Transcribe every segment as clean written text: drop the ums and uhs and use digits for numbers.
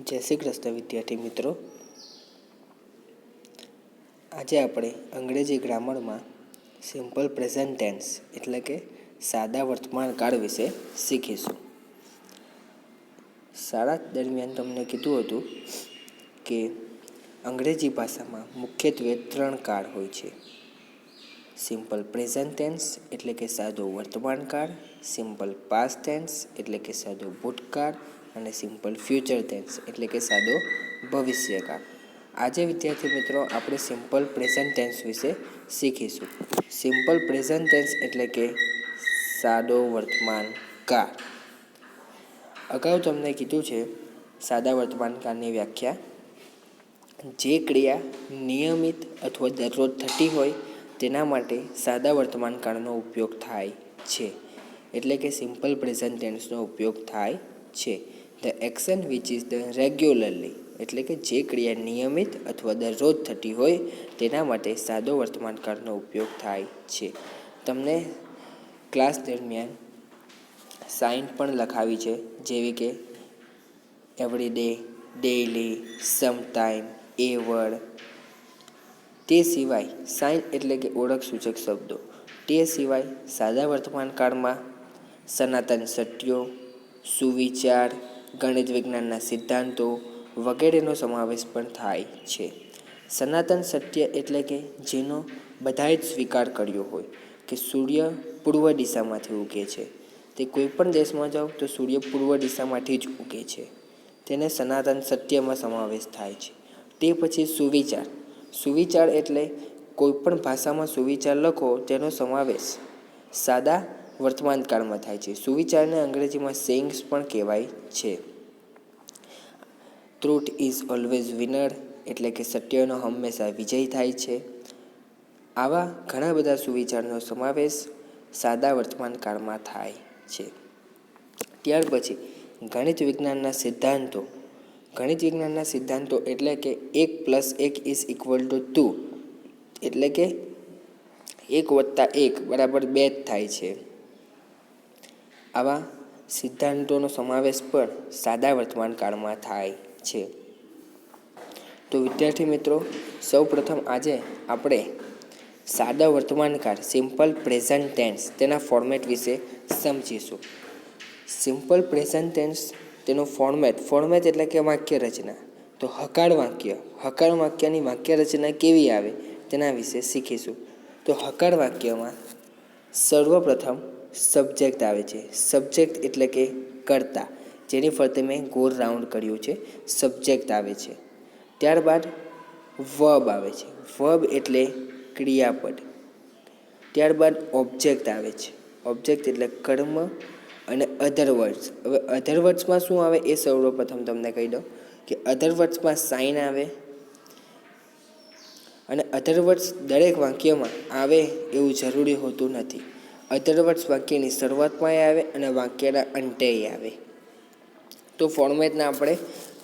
જય શ્રી કૃષ્ણ વિદ્યાર્થી મિત્રો. આજે આપણે અંગ્રેજી ગ્રામરમાં સિમ્પલ પ્રેઝન્ટ ટેન્સ એટલે કે સાદા વર્તમાન કાળ વિશે શીખીશું. શાળા દરમિયાન તમને કીધું હતું કે અંગ્રેજી ભાષામાં મુખ્યત્વે 3 કાળ હોય છે. સિમ્પલ પ્રેઝન્ટ ટેન્સ એટલે કે સાદો વર્તમાન કાળ, સિમ્પલ પાસ્ટ ટેન્સ એટલે કે સાદો ભૂતકાળ અને સિમ્પલ ફ્યુચર ટેન્સ એટલે કે સાદો ભવિષ્યકાળ. આજે વિદ્યાર્થી મિત્રો આપણે સિમ્પલ પ્રેઝન્ટ ટેન્સ વિશે શીખીશું. સિમ્પલ પ્રેઝન્ટ ટેન્સ એટલે કે સાદો વર્તમાન કાળ. અગાઉ તમને કીધું છે સાદા વર્તમાન કાળની વ્યાખ્યા. જે ક્રિયા નિયમિત અથવા દરરોજ થતી હોય તેના માટે સાદા વર્તમાન કાળનો ઉપયોગ થાય છે, એટલે કે સિમ્પલ પ્રેઝન્ટ ટેન્સનો ઉપયોગ થાય છે. The action which is the regularly એટલે કે જે ક્રિયા નિયમિત અથવા દરરોજ થતી હોય તેના માટે સાદો વર્તમાન કાળનો ઉપયોગ થાય છે. તમને ક્લાસ દરમિયાન સાઇન પણ લખાવી છે, જેવી કે every day, daily, sometime, ever. તે સિવાય સાઇન એટલે કે ઓળખ સૂચક શબ્દો. તે સિવાય સાદા વર્તમાન કાળમાં સનાતન સત્યો, સુવિચાર, ગણિત વિજ્ઞાનના સિદ્ધાંતો વગેરેનો સમાવેશ પણ થાય છે. સનાતન સત્ય એટલે કે જેનો બધાએ જ સ્વીકાર કર્યો હોય કે સૂર્ય પૂર્વ દિશામાંથી ઉગે છે. તે કોઈ પણ દેશમાં જાઓ તો સૂર્ય પૂર્વ દિશામાંથી જ ઉગે છે. તેને સનાતન સત્યમાં સમાવેશ થાય છે. તે પછી સુવિચાર. સુવિચાર એટલે કોઈ પણ ભાષામાં સુવિચાર લખો તેનો સમાવેશ સાદા વર્તમાન કાળમાં થાય છે. સુવિચારને અંગ્રેજીમાં સેઇંગ્સ પણ કહેવાય છે. ટ્રુથ ઇઝ ઓલવેઝ વિનર એટલે કે સત્યનો હંમેશા વિજય થાય છે. આવા ઘણા બધા સુવિચારનો સમાવેશ સાદા વર્તમાન કાળમાં થાય છે. ત્યાર પછી ગણિત વિજ્ઞાનના સિદ્ધાંતો. ગણિત વિજ્ઞાનના સિદ્ધાંતો એટલે કે 1 + 1 = 2 એટલે કે 1 + 1 = 2 થાય છે. આવા સિદ્ધાંતોનો સમાવેશ પણ સાદા વર્તમાન કાળમાં થાય છે. તો વિદ્યાર્થી મિત્રો, સૌપ્રથમ આજે આપણે સાદા વર્તમાન કાળ સિમ્પલ પ્રેઝન્ટ ટેન્સ તેના ફોર્મેટ વિશે સમજીશું. સિમ્પલ પ્રેઝન્ટ ટેન્સ તેનું ફોર્મેટ એટલે કે વાક્ય રચના. તો હકાર વાક્યની વાક્ય રચના કેવી આવે તેના વિશે શીખીશું. તો હકાર વાક્યમાં સર્વપ્રથમ સબ્જેક્ટ આવે છે. સબ્જેક્ટ એટલે કે કર્તા, જેની ફરતે મેં ગોળ રાઉન્ડ કર્યું છે, સબ્જેક્ટ આવે છે. ત્યારબાદ વર્બ આવે છે. વર્બ એટલે ક્રિયાપદ. ત્યારબાદ ઓબ્જેક્ટ આવે છે. ઓબ્જેક્ટ એટલે કર્મ અને અધર વર્ડ્સ. હવે અધર વર્ડ્સમાં શું આવે એ સર્વપ્રથમ તમને કહી દઉં કે અધર વર્ડ્સમાં સાઇન આવે અને અધર વર્ડ્સ દરેક વાક્યમાં આવે એવું જરૂરી હોતું નથી. અધર વર્ડ્સ વાક્યની શરૂઆતમાં આવે અને વાક્યના અંતે આવે. તો ફોર્મેટને આપણે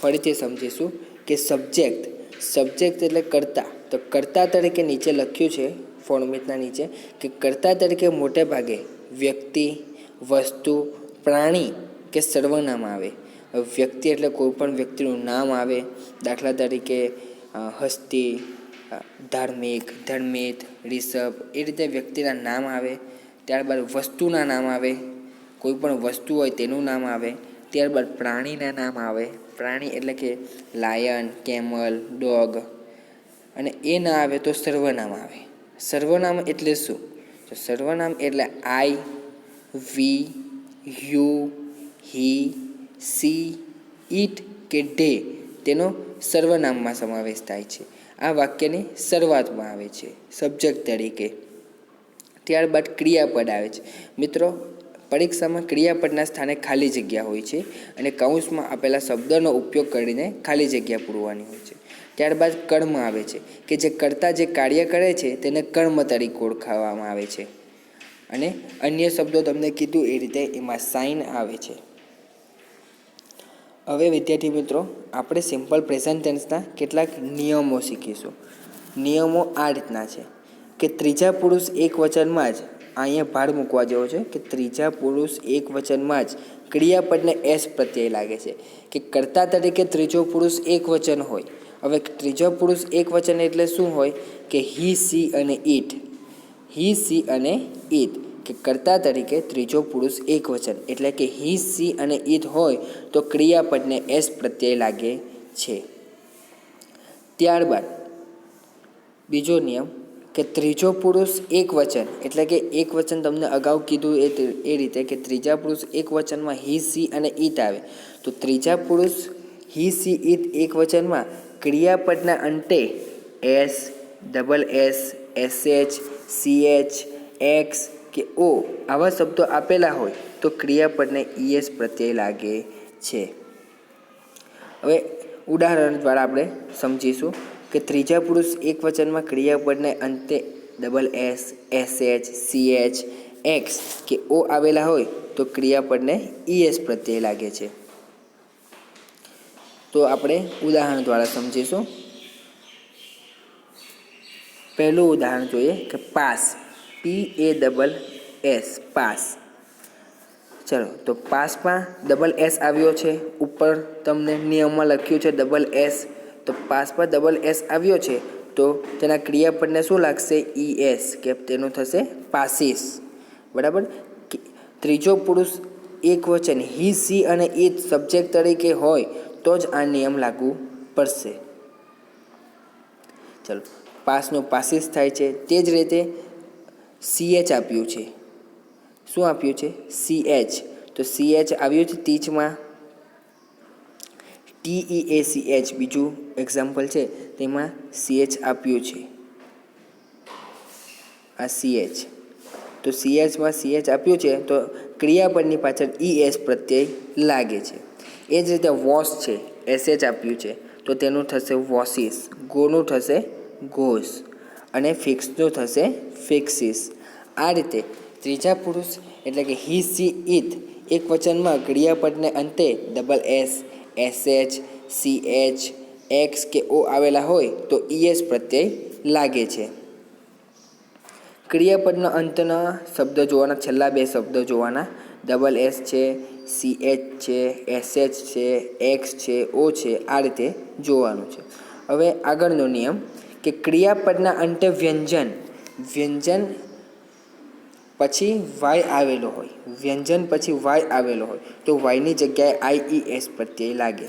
ફરીથી સમજીશું કે સબ્જેક્ટ એટલે કર્તા. તો કર્તા તરીકે નીચે લખ્યું છે ફોર્મેટના નીચે કે કર્તા તરીકે મોટે ભાગે વ્યક્તિ, વસ્તુ, પ્રાણી કે સર્વનામ આવે. વ્યક્તિ એટલે કોઈ પણ વ્યક્તિનું નામ આવે. દાખલા તરીકે હસ્તી, ધાર્મિક, ધર્મિત, રિષભ એ રીતે વ્યક્તિના નામ આવે. ત્યારબાદ વસ્તુના નામ આવે. કોઈ પણ વસ્તુ હોય તેનું નામ આવે. ત્યારબાદ પ્રાણીના નામ આવે. પ્રાણી એટલે કે લાયન, કેમલ, ડોગ. અને એ ના આવે તો સર્વનામ આવે. સર્વનામ એટલે શું? તો સર્વનામ એટલે આઈ, વી, યુ, હી, સી, ઇટ કે ધે તેનો સર્વનામમાં સમાવેશ થાય છે. આ વાક્યની શરૂઆતમાં આવે છે સબ્જેક્ટ તરીકે. ત્યારબાદ ક્રિયાપદ આવે છે. મિત્રો, પરીક્ષામાં ક્રિયાપદના સ્થાને ખાલી જગ્યા હોય છે અને કૌંસમાં આપેલા શબ્દનો ઉપયોગ કરીને ખાલી જગ્યા પૂરવાની હોય છે. ત્યારબાદ કર્મ આવે છે કે જે કર્તા જે કાર્ય કરે છે તેને કર્મ તરીકે ઓળખાવવામાં આવે છે. અને અન્ય શબ્દો તમને કીધું એ રીતે એમાં સાઇન આવે છે. હવે વિદ્યાર્થી મિત્રો, આપણે સિમ્પલ પ્રેઝન્ટ ટેન્સના કેટલાક નિયમો શીખીશું. નિયમો આ રીતના છે કે ત્રીજા પુરુષ એક વચનમાં જ, અહીંયા ભાર મૂકવા જેવો છે કે ત્રીજા પુરુષ એક વચનમાં જ ક્રિયાપદને એસ પ્રત્યય લાગે છે કે કર્તા તરીકે ત્રીજો પુરુષ એક વચન હોય. હવે ત્રીજો પુરુષ એક વચન એટલે શું હોય કે હી, સી અને ઇટ. હી, સી અને ઇટ કે કર્તા તરીકે ત્રીજો પુરુષ એક વચન એટલે કે હી, સી અને ઇટ હોય તો ક્રિયાપદને એસ પ્રત્યય લાગે છે. ત્યારબાદ બીજો નિયમ કે ત્રીજો પુરુષ એક વચન એટલે કે એક વચન તમને અગાઉ કીધું એ રીતે કે ત્રીજા પુરુષ એક વચનમાં હી, સી અને ઇટ આવે તો ત્રીજા પુરુષ હી, સી, ઇટ એક વચનમાં ક્રિયાપદના અંતે S, double S, SH, CH, x કે ઓ આવા શબ્દો આપેલા હોય તો ક્રિયાપદને ઈએસ પ્રત્યય લાગે છે. હવે ઉદાહરણ દ્વારા આપણે સમજીશું કે ત્રીજા પુરુષ એક વચનમાં ક્રિયાપદને અંતે double S, SH, CH, x કે ઓ આવેલા હોય તો ક્રિયાપદને ઈએસ પ્રત્યય લાગે છે. તો આપણે ઉદાહરણ દ્વારા સમજીશું. પહેલું ઉદાહરણ જોઈએ કે પાસ, PASS પાસ. ચલો તો પાસમાં ડબલ એસ આવ્યો છે, ઉપર તમને નિયમમાં લખ્યું છે ડબલ એસ, તો પાસ પર ડબલ એસ આવ્યો છે તો તેના ક્રિયાપદને શું લાગશે ઈએસ કે તેનું થશે પાસીસ. બરાબર. ત્રીજો પુરુષ એક વચન હી, સી અને ઇટ સબ્જેક્ટ તરીકે હોય તો જ આ નિયમ લાગુ પડશે. ચલો પાસનું પાસીસ થાય છે. તે જ રીતે સીએચ આપ્યું છે. શું આપ્યું છે સીએચ, તો સીએચ આવ્યું છે ટીચમાં, TEACH બીજું એક્ઝામ્પલ છે તેમાં સીએચ આપ્યું છે. આ સીએચ, તો સીએચમાં સીએચ આપ્યું છે તો ક્રિયાપદની પાછળ ઈએસ પ્રત્યય લાગે છે. એ જ રીતે વોશ છે, એસએચ આપ્યું છે તો તેનું થશે વોસીસ, ગોનું થશે ગોસ અને ફિક્સનું થશે ફિક્સિસ. આ રીતે ત્રીજા પુરુષ એટલે કે હી, સી, ઇટ એક વચનમાં ક્રિયાપદને અંતે double S, SH, CH, x કે ઓ આવેલા હોય તો ઈએસ પ્રત્યય લાગે છે. ક્રિયાપદના અંતના શબ્દ જોવાના, છેલ્લા બે શબ્દો જોવાના, ડબલ એસ છે, સીએચ છે, એસએચ છે, એક્સ છે, ઓ છે, આ રીતે જોવાનું છે. હવે આગળનો નિયમ કે ક્રિયાપદના અંતે વ્યંજન પછી વાય આવેલો હોય, વ્યંજન પછી વાય આવેલો હોય તો વાયની જગ્યાએ આઈઈએસ પ્રત્યય લાગે.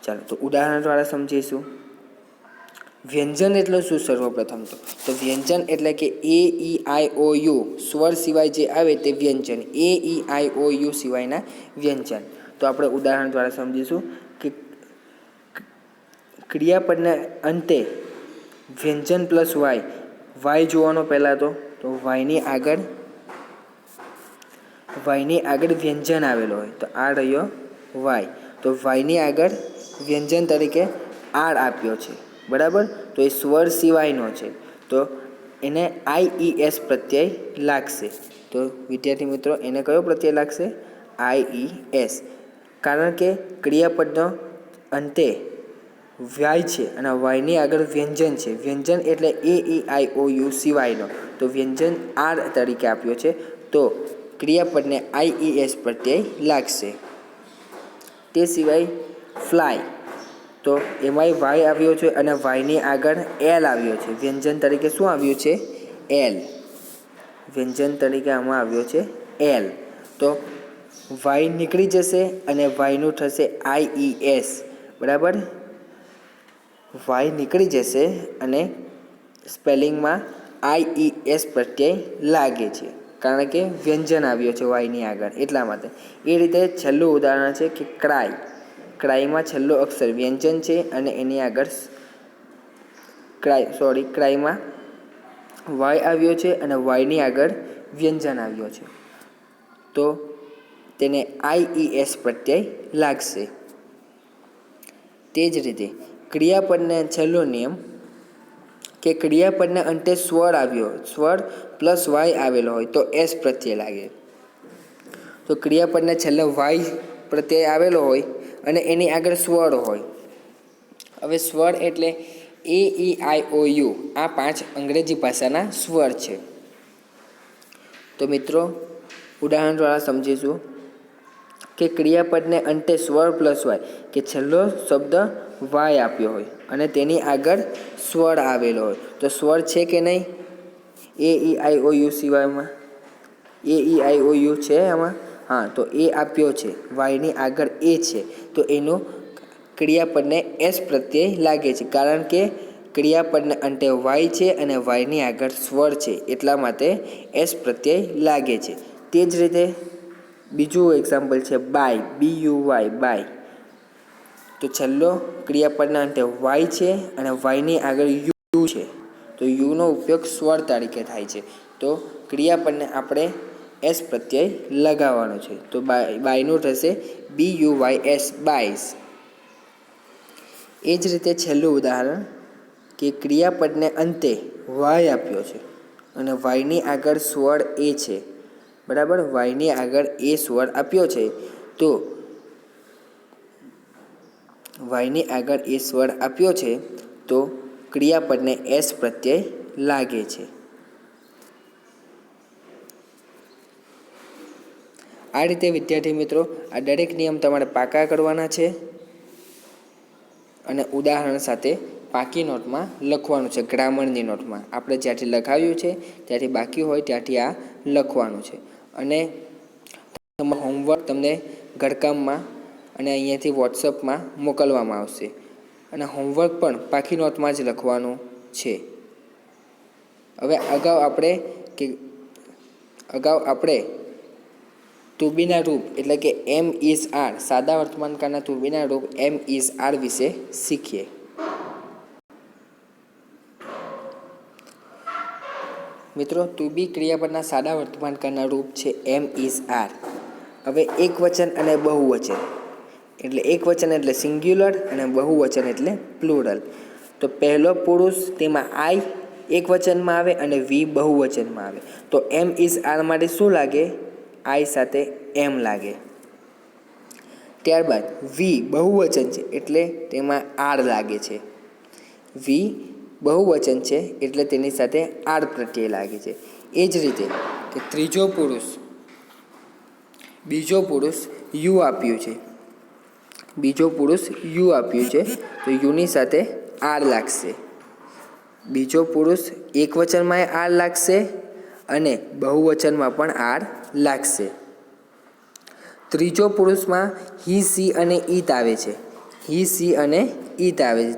ચાલો તો ઉદાહરણ દ્વારા સમજીશું. વ્યંજન એટલે શું? સર્વપ્રથમ તો વ્યંજન એટલે કે એ, ઈ, આઈ, ઓ, યુ સ્વર સિવાય જે આવે તે વ્યંજન. એ, ઈ, આઈ, ઓ, યુ સિવાયના વ્યંજન. તો આપણે ઉદાહરણ દ્વારા સમજીશું કે ક્રિયાપદના અંતે વ્યંજન પ્લસ વાય જોવાનો પહેલાં તો વાયની આગળ વ્યંજન આવેલો હોય તો આ રહ્યો વાય, તો વાયની આગળ વ્યંજન તરીકે આર આપ્યો છે. બરાબર. તો એ સ્વર સિવાયનો છે તો એને આઈઈએસ પ્રત્યય લાગશે. તો વિદ્યાર્થી મિત્રો એને કયો પ્રત્યય લાગશે? આઈઈએસ. કારણ કે ક્રિયાપદનો અંતે વાય છે અને વાયની આગળ વ્યંજન છે. વ્યંજન એટલે એ, ઈ, આઈ, ઓ, યુ સિવાયનો, તો વ્યંજન આર તરીકે આપ્યો છે તો ક્રિયાપદને આઈઈએસ પ્રત્યય લાગશે. તે સિવાય ફ્લાય, તો એમાંય વાય આવ્યો છે અને વાયની આગળ એલ આવ્યો છે. વ્યંજન તરીકે શું આવ્યું છે? એલ. વ્યંજન તરીકે આમાં આવ્યો છે એલ. તો વાય નીકળી જશે અને વાયનું થશે આઈઈએસ. બરાબર. વાય નીકળી જશે અને સ્પેલિંગમાં આઈઈએસ પ્રત્યય લાગે છે કારણ કે વ્યંજન આવ્યો છે વાયની આગળ, એટલા માટે. એ રીતે છેલ્લું ઉદાહરણ છે કે ક્રાય. ક્રાયમાં છેલ્લો અક્ષર વ્યંજન છે અને એની આગળ ક્રાયમાં વાય આવ્યો છે અને વાયની આગળ વ્યંજન આવ્યો છે તો તેને આઈઈએસ પ્રત્યય લાગશે. તે જ રીતે ક્રિયાપદને છેલ્લો નિયમ કે ક્રિયાપદના અંતે સ્વર પ્લસ વાય આવેલો હોય તો એસ પ્રત્યય લાગે. તો ક્રિયાપદના છેલ્લે વાય પ્રત્યય આવેલો હોય અને એની આગળ સ્વર હોય. હવે સ્વર એટલે એ, ઈ, આઈ, ઓ, યુ આ 5 અંગ્રેજી ભાષાના સ્વર છે. તો મિત્રો ઉદાહરણ દ્વારા સમજીશું. કે ક્રિયાપદને અંતે સ્વર પ્લસ વાય કે છેલ્લો શબ્દ વાય આપ્યો હોય અને તેની આગળ સ્વર આવેલો હોય, તો સ્વર છે કે નહીં? એ ઈ આઈ ઓ you સિવાયમાં A E I O you છે આમાં? હા, તો એ આપ્યો છે, વાયની આગળ એ છે, તો એનું ક્રિયાપદને એસ પ્રત્યય લાગે છે, કારણ કે ક્રિયાપદને અંતે વાય છે અને વાયની આગળ સ્વર છે, એટલા માટે એસ પ્રત્યય લાગે છે. તે જ રીતે બીજું એક્ઝામ્પલ છે by, B U Y, by. તો છેલ્લો ક્રિયાપદના અંતે વાય છે અને વાયની આગળ યુ છે, તો યુનો ઉપયોગ સ્વર તરીકે થાય છે, તો ક્રિયાપદને આપણે એસ પ્રત્યય લગાવવાનો છે, તો બાયનું થશે બી યુ વાય એસ, બાયસ. એ જ રીતે છેલ્લું ઉદાહરણ કે ક્રિયાપદને અંતે વાય આપ્યો છે અને વાયની આગળ સ્વર એ છે, બરાબર? વાયની આગળ એ સ્વર આપ્યો છે, તો વાયની આગળ એ સ્વર આપ્યો છે તો ક્રિયાપદને એસ પ્રત્યય લાગે છે. આ રીતે વિદ્યાર્થી મિત્રો આ દરેક નિયમ તમારે પાકા કરવાના છે અને ઉદાહરણ સાથે પાકી નોટમાં લખવાનું છે. ગ્રામરની નોટમાં આપણે જ્યાંથી લખાવ્યું છે ત્યાંથી બાકી હોય ત્યાંથી આ લખવાનું છે. અને હોમવર્ક તમને ઘરકામમાં અને અહીંયાથી વોટ્સઅપમાં મોકલવામાં આવશે અને હોમવર્ક પણ પાકી નોટમાં જ લખવાનું છે. હવે અગાઉ આપણે ટુ બીના રૂપ એટલે કે એમ ઇઝ આર, સાદા વર્તમાનકાળના ટુ બીના રૂપ એમ ઇઝ આર વિશે શીખીએ. મિત્રો, ટુ બી ક્રિયાપદના સાદા વર્તમાનકાળના રૂપ છે એમ ઇઝ આર. હવે એકવચન અને બહુવચન એટલે એકવચન એટલે સિંગ્યુલર અને બહુવચન એટલે પ્લુરલ. તો પહેલો પુરુષ તેમાં આઈ એકવચનમાં આવે અને વી બહુવચનમાં આવે, તો એમ ઇઝ આર માટે શું લાગે? આઈ સાથે એમ લાગે. ત્યારબાદ વી બહુવચન છે એટલે તેમાં આર લાગે છે. વી બહુવચન છે એટલે તેની સાથે આર પ્રત્યય લાગે છે. એ જ રીતે કે બીજો પુરુષ યુ આપ્યું છે, તો યુની સાથે આર લાગશે. બીજો પુરુષ એકવચનમાં આર લાગશે અને બહુવચનમાં પણ આર લાગશે. ત્રીજો પુરુષમાં હી, સી અને ઈત આવે છે.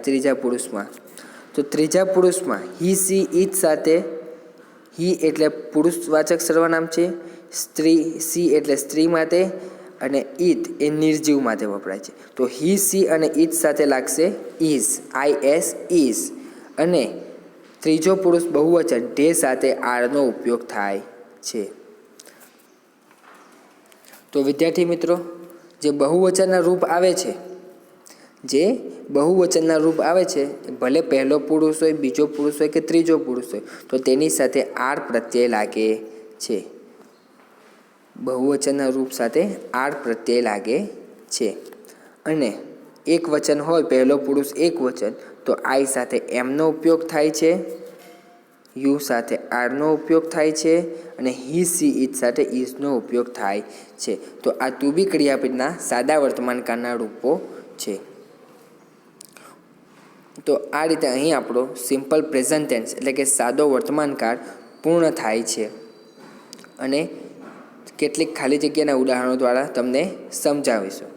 ત્રીજા પુરુષમાં. તો ત્રીજા પુરુષમાં હી, સી, ઈત સાથે હી એટલે પુરુષવાચક સર્વનામ છે, સી એટલે સ્ત્રી માટે અને ઈત એ નિર્જીવ માટે વપરાય છે. તો હી, સી અને ઈત સાથે લાગશે ઇઝ, IS ઇઝ. અને ત્રીજો પુરુષ બહુવચન તે સાથે આરનો ઉપયોગ થાય છે. તો વિદ્યાર્થી મિત્રો, જે બહુવચનના રૂપ આવે છે ભલે પહેલો પુરુષ હોય, બીજો પુરુષ હોય કે ત્રીજો પુરુષ હોય, તો તેની સાથે આર પ્રત્યય લાગે છે. બહુવચનના રૂપ સાથે આર પ્રત્યય લાગે છે. અને એક વચન હોય, પહેલો પુરુષ એક વચન, તો આઈ સાથે એમનો ઉપયોગ થાય છે, યુ સાથે આરનો ઉપયોગ થાય છે અને હી, સી, ઈત સાથે ઇઝનો ઉપયોગ થાય છે. તો આ ટુ બી ક્રિયાપદના સાદા વર્તમાનકાળના રૂપો છે. તો આ રીતે અહીં આપણો સિમ્પલ પ્રેઝન્ટ ટેન્સ એટલે કે સાદો વર્તમાનકાળ પૂર્ણ થાય છે. અને કેટલીક ખાલી જગ્યાના ઉદાહરણો દ્વારા તમને સમજાવીશું.